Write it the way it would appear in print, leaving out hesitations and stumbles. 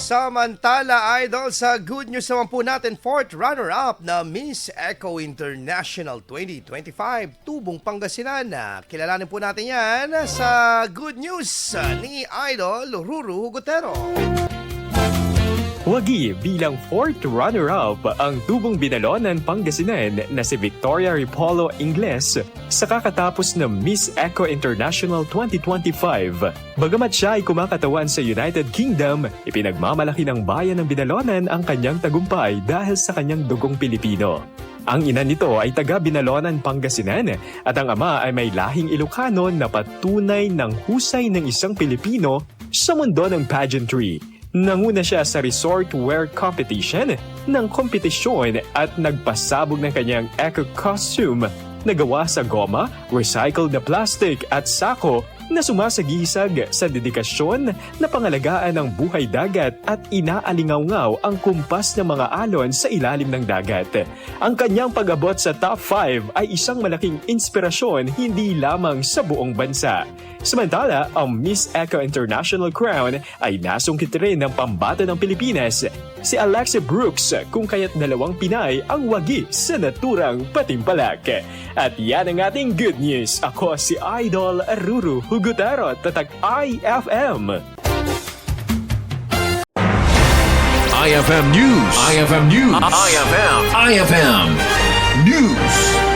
Samantala, idol, sa good news naman po natin, fourth runner-up na Miss Eco International 2025, Tubong Pangasinan. Kilalanin po natin yan sa good news ni Idol Ruru Hugotero. Wagi bilang fourth runner-up ang Tubong Binalonan Pangasinan na si Victoria Ripolo Ingles sa kakatapos ng Miss Eco International 2025. Bagamat siya ay kumakatawan sa United Kingdom, ipinagmamalaki ng bayan ng Binalonan ang kanyang tagumpay dahil sa kanyang dugong Pilipino. Ang ina nito ay taga Binalonan, Pangasinan at ang ama ay may lahing Ilocano na patunay ng husay ng isang Pilipino sa mundo ng pageantry. Nanguna siya sa resort wear competition ng kompetisyon at nagpasabog ng kanyang eco costume na gawa sa goma, recycled na plastic at sako na sumasagisag sa dedikasyon na pangalagaan ng buhay dagat at inaalingaw-ngaw ang kumpas ng mga alon sa ilalim ng dagat. Ang kanyang pag-abot sa top 5 ay isang malaking inspirasyon hindi lamang sa buong bansa. Samantala, ang Miss Eco International Crown ay nasungkit rin ng pambato ng Pilipinas, si Alexa Brooks, kung kaya't 2 Pinay ang wagi sa naturang patimpalak. At yan ang ating good news. Ako si Idol Ruru Hugotero, tatak IFM. IFM News. IFM News. IFM News.